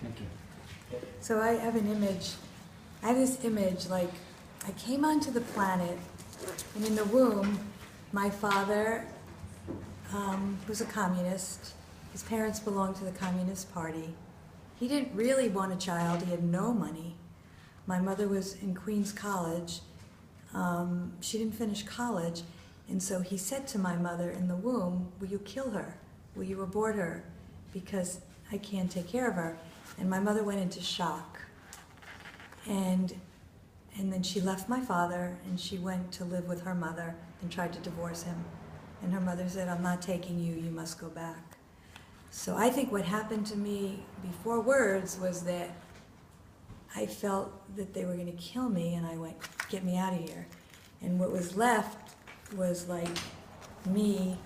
Thank you. So I have an image. I have this image, like, I came onto the planet, and in the womb, my father was a communist. His parents belonged to the Communist Party. He didn't really want a child. He had no money. My mother was in Queens College. She didn't finish college, and so he said to my mother in the womb, will you kill her? Will you abort her? Because I can't take care of her. And my mother went into shock. And then she left my father, and she went to live with her mother and tried to divorce him. And her mother said, I'm not taking you, you must go back. So I think what happened to me before words was that I felt that they were going to kill me, and I went, get me out of here. And what was left was like me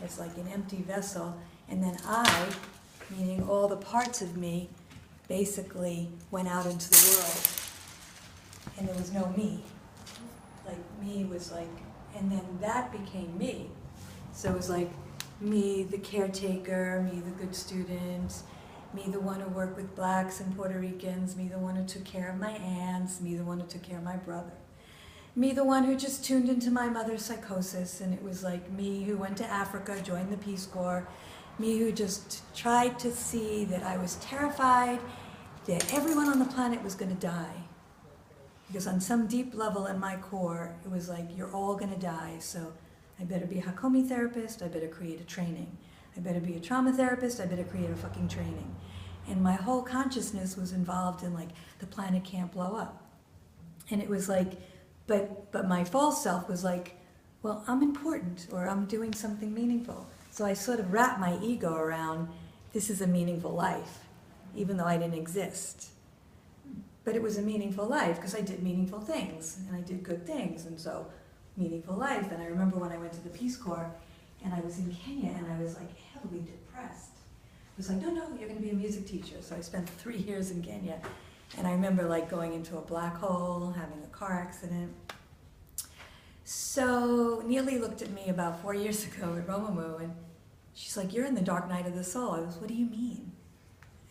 as like an empty vessel, and then I, meaning all the parts of me, basically went out into the world. And there was no me. Like me was like, and then that became me. So it was like me, the caretaker, me, the good student, me, the one who worked with blacks and Puerto Ricans, me, the one who took care of my aunts, me, the one who took care of my brother, me, the one who just tuned into my mother's psychosis, and it was like me who went to Africa, joined the Peace Corps, me who just tried to see that I was terrified that everyone on the planet was going to die. Because on some deep level in my core, it was like, you're all going to die, so I better be a Hakomi therapist, I better create a training. I better be a trauma therapist, I better create a fucking training. And my whole consciousness was involved in like, the planet can't blow up. And it was like, but my false self was like, well, I'm important, or I'm doing something meaningful. So I sort of wrapped my ego around, this is a meaningful life, even though I didn't exist. But it was a meaningful life because I did meaningful things, and I did good things, and so meaningful life. And I remember when I went to the Peace Corps, and I was in Kenya, and I was like heavily depressed. It was like, no, you're going to be a music teacher. So I spent 3 years in Kenya, and I remember like going into a black hole, having a car accident. So Neely looked at me about 4 years ago at Romamu, and she's like, you're in the dark night of the soul. I was, what do you mean?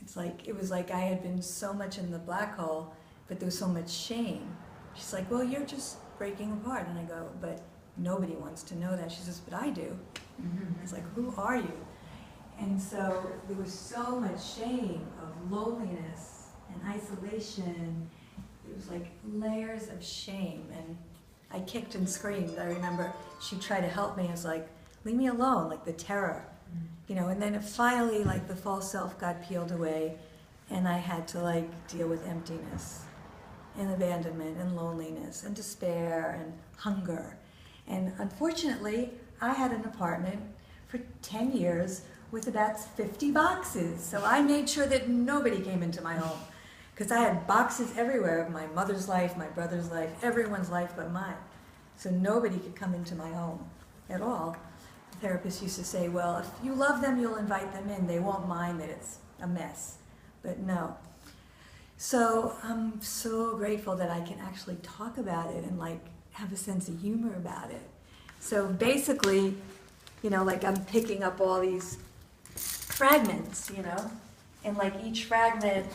It's like, it was like I had been so much in the black hole, but there was so much shame. She's like, well, you're just breaking apart. And I go, but nobody wants to know that. She says, but I do. It's like, who are you? And so there was so much shame of loneliness and isolation. It was like layers of shame. And I kicked and screamed. I remember she tried to help me. I was like, leave me alone, like the terror. You know, and then finally, like, the false self got peeled away, and I had to, like, deal with emptiness, and abandonment, and loneliness, and despair, and hunger. And unfortunately, I had an apartment for 10 years with about 50 boxes. So I made sure that nobody came into my home, because I had boxes everywhere of my mother's life, my brother's life, everyone's life but mine. So nobody could come into my home at all. Therapists used to say, well, if you love them, you'll invite them in. They won't mind that it's a mess. But no. So I'm so grateful that I can actually talk about it and like have a sense of humor about it. So basically, you know, like I'm picking up all these fragments, you know, and like each fragment,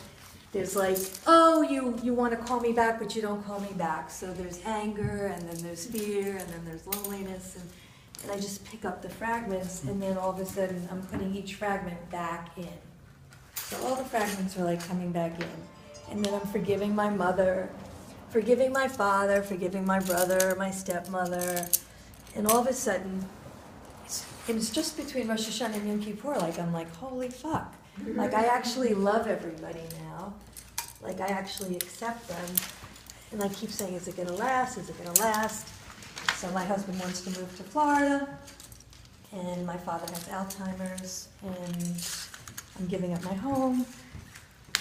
there's like, oh, you want to call me back, but you don't call me back. So there's anger, and then there's fear, and then there's loneliness, and I just pick up the fragments, and then all of a sudden I'm putting each fragment back in. So all the fragments are like coming back in. And then I'm forgiving my mother, forgiving my father, forgiving my brother, my stepmother. And all of a sudden, it's just between Rosh Hashanah and Yom Kippur, like I'm like, holy fuck. Like I actually love everybody now. Like I actually accept them. And I keep saying, is it gonna last? Is it gonna last? So my husband wants to move to Florida, and my father has Alzheimer's, and I'm giving up my home,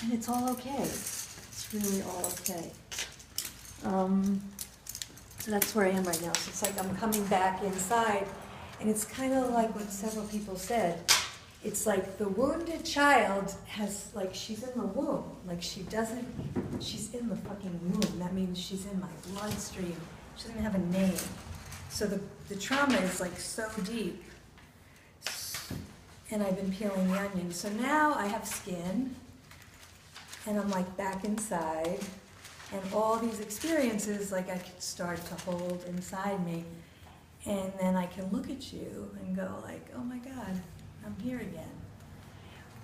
and it's all okay. It's really all okay. So that's where I am right now. So it's like I'm coming back inside, and it's kind of like what several people said. It's like the wounded child has, like, she's in the womb. Like she's in the fucking womb. That means she's in my bloodstream. She doesn't even have a name. So the trauma is like so deep. And I've been peeling the onion. So now I have skin, and I'm like back inside, and all these experiences like I could start to hold inside me, and then I can look at you and go like, oh my God, I'm here again,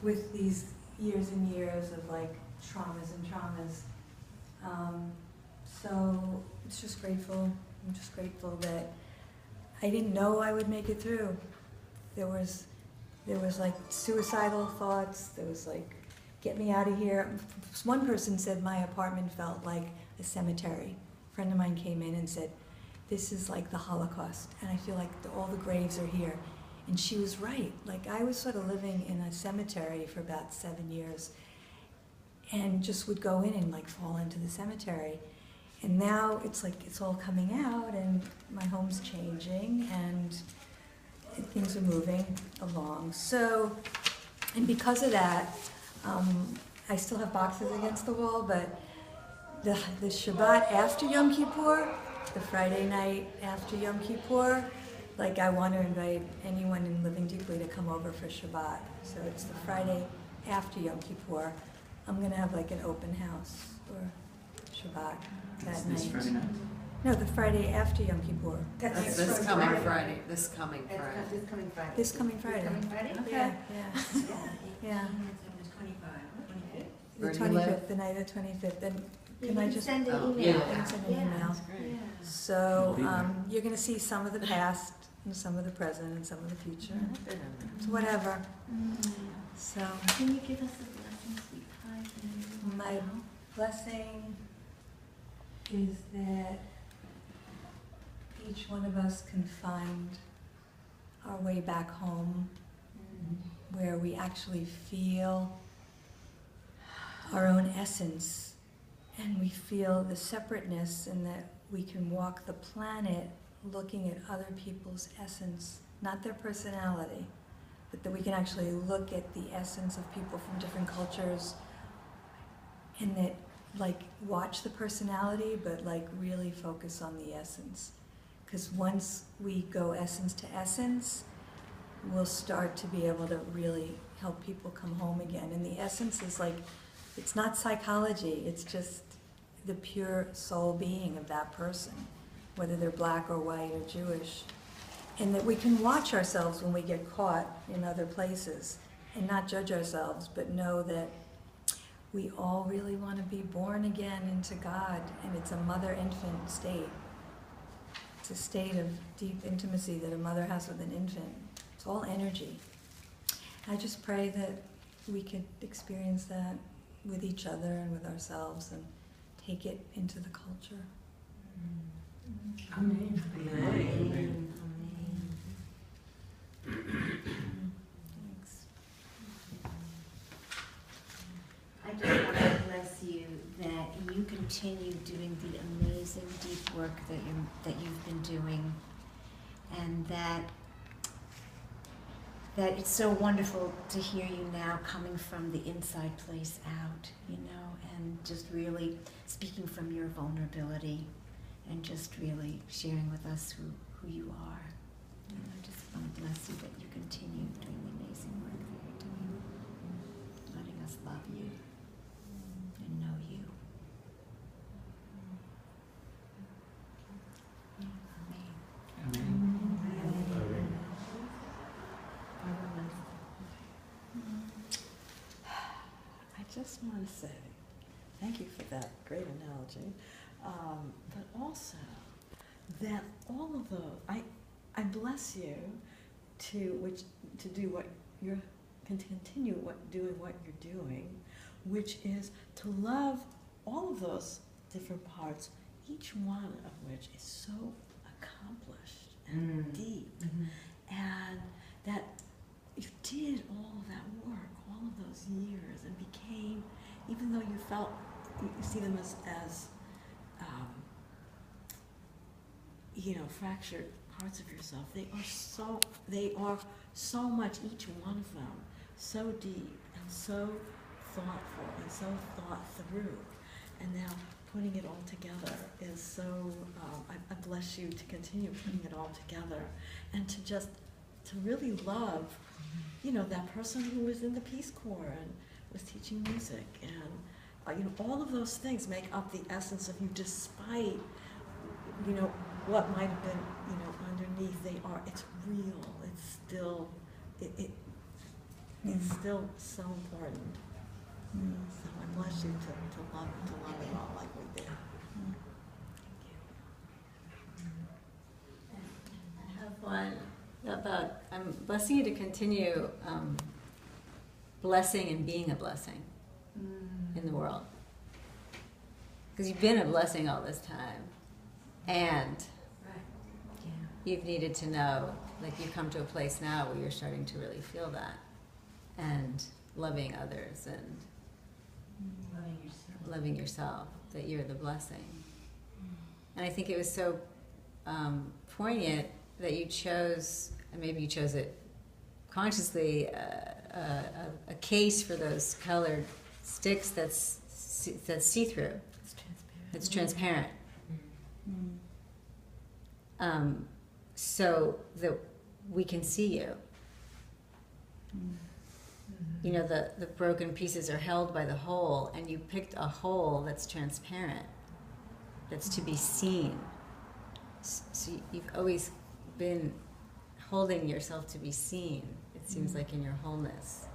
with these years and years of like traumas and traumas. So it's just grateful. I'm just grateful that I didn't know I would make it through. There was like suicidal thoughts. There was like, get me out of here. One person said my apartment felt like a cemetery. A friend of mine came in and said, this is like the Holocaust, and I feel like all the graves are here. And she was right. Like, I was sort of living in a cemetery for about 7 years, and just would go in and like fall into the cemetery. And now it's like it's all coming out, and my home's changing, and things are moving along. So, and because of that, I still have boxes against the wall, but the Shabbat after Yom Kippur, the Friday night after Yom Kippur, like I want to invite anyone in Living Deeply to come over for Shabbat. So it's the Friday after Yom Kippur. I'm going to have like an open house for Shabbat that night. This Friday night? No, the Friday after Yom Kippur. That's this coming Friday. This coming Friday. This coming Friday. This coming Friday. This coming Friday? Okay. Yeah. The Where do you live? 25th, the night of the 25th. And You can I can just send an Oh, email. yeah. I can send an Yeah. email? That's great. Yeah. So I'll be there. you're going to see some of the past, and some of the present, and some of the future. I've been in there. It's whatever. So Can you give us a blessing, sweet pie? my blessing is that each one of us can find our way back home, where we actually feel our own essence, and we feel the separateness, and that we can walk the planet looking at other people's essence, not their personality, but that we can actually look at the essence of people from different cultures, and that like watch the personality, but like really focus on the essence. Because once we go essence to essence, we'll start to be able to really help people come home again. And the essence is like, it's not psychology, it's just the pure soul being of that person, whether they're black or white or Jewish. And that we can watch ourselves when we get caught in other places and not judge ourselves, but know that we all really want to be born again into God, and it's a mother-infant state. It's a state of deep intimacy that a mother has with an infant. It's all energy. I just pray that we could experience that with each other and with ourselves and take it into the culture. Amen. Amen. Thanks. I just want to bless you that you continue doing the amazing deep work that you've been doing, and that it's so wonderful to hear you now coming from the inside place out, you know, and just really speaking from your vulnerability and just really sharing with us who you are. And I just want to bless you that you continue doing the amazing work that you're doing, letting us love you and know you. Amen. I just want to say thank you for that great analogy, but also that all of those, I bless you to do what you're continue doing what you're doing, which is to love all of those different parts, each one of which is so accomplished and deep, and that you did all of that work, all of those years, and became, even though you felt, you see them as fractured parts of yourself, they are so much, each one of them, so deep and so thoughtful and so thought through. And now putting it all together is so, I bless you to continue putting it all together, and to really love, that person who was in the Peace Corps and was teaching music, and all of those things make up the essence of you, despite, what might have been, underneath. They are. It's real. It's still, it's still so important. So I bless you to love it all like we did. I have one about, I'm blessing you to continue blessing and being a blessing in the world. Because you've been a blessing all this time. And you've needed to know, like you've come to a place now where you're starting to really feel that. And loving others and loving yourself, that you're the blessing. And I think it was so poignant that you chose, and maybe you chose it consciously, a case for those colored sticks that's see-through. It's transparent. So that we can see you. The broken pieces are held by the whole, and you picked a whole that's transparent, that's to be seen. So you've always been holding yourself to be seen, it seems like, in your wholeness.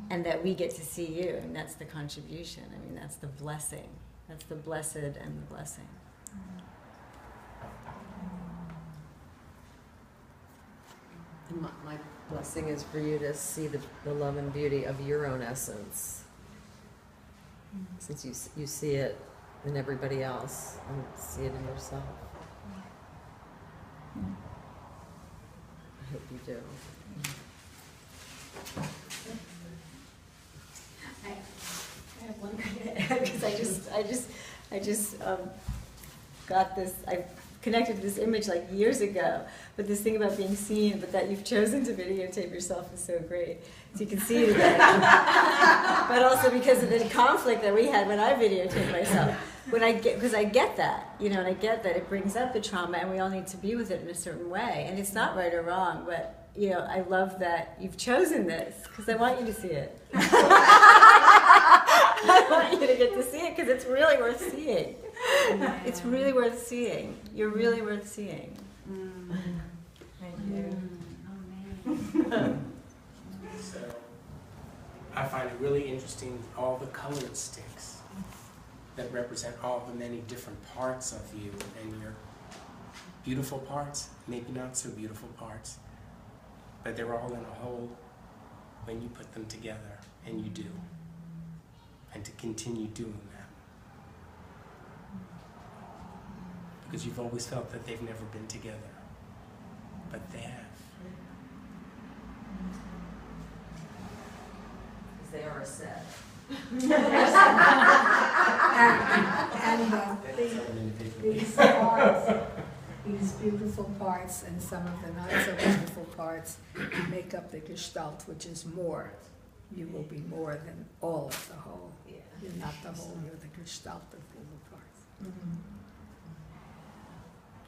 And that we get to see you, and that's the contribution. I mean, that's the blessing. That's the blessed and the blessing. And my blessing is for you to see the love and beauty of your own essence. Since you see it in everybody else and see it in yourself. I hope you do. I have one because I just got this. I connected to this image like years ago, but this thing about being seen, but that you've chosen to videotape yourself is so great, so you can see it again. But also because of the conflict that we had when I videotaped myself. Because I get that, and I get that it brings up the trauma, and we all need to be with it in a certain way, and it's not right or wrong, but I love that you've chosen this, because I want you to see it. I want you to get to see it, because it's really worth seeing. Yeah. It's really worth seeing. You're really worth seeing. Thank you. So, I find it really interesting, all the colored sticks that represent all the many different parts of you, and your beautiful parts, maybe not so beautiful parts, but they're all in a whole when you put them together, and you do. And to continue doing that. Because you've always felt that they've never been together, but they have. Because they are a set. These beautiful parts and some of the not so beautiful parts make up the gestalt, which is more. You will be more than all of the whole. Yeah. You're not the whole, you're the gestalt of all the parts.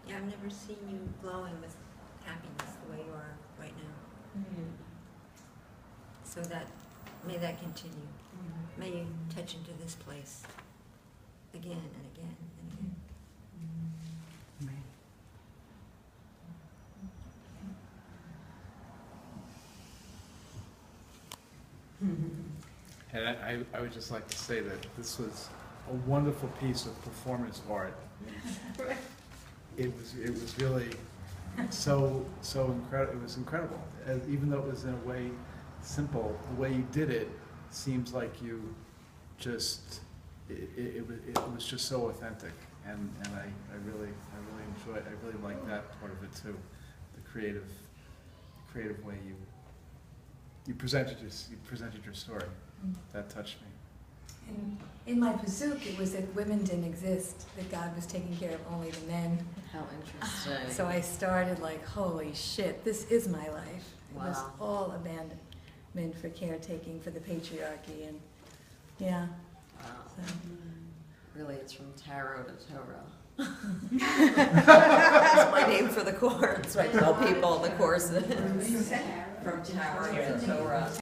Yeah, I've never seen you glowing with happiness the way you are right now. So may that continue. May you touch into this place again and again and again. And I would just like to say that this was a wonderful piece of performance art. It was really so incredible. It was incredible, even though it was in a way simple. The way you did it seems like you just it was just so authentic, and I really enjoyed. I really like that part of it too, the creative way you presented your story. That touched me. And in my Pazook, it was that women didn't exist, that God was taking care of only the men. How interesting. So I started like, holy shit, this is my life. It was Wow. all abandonment for caretaking, for the patriarchy, and yeah. Wow. So. Really, it's from tarot to Torah. That's my name for the course. I tell people the course is from tarot to Torah.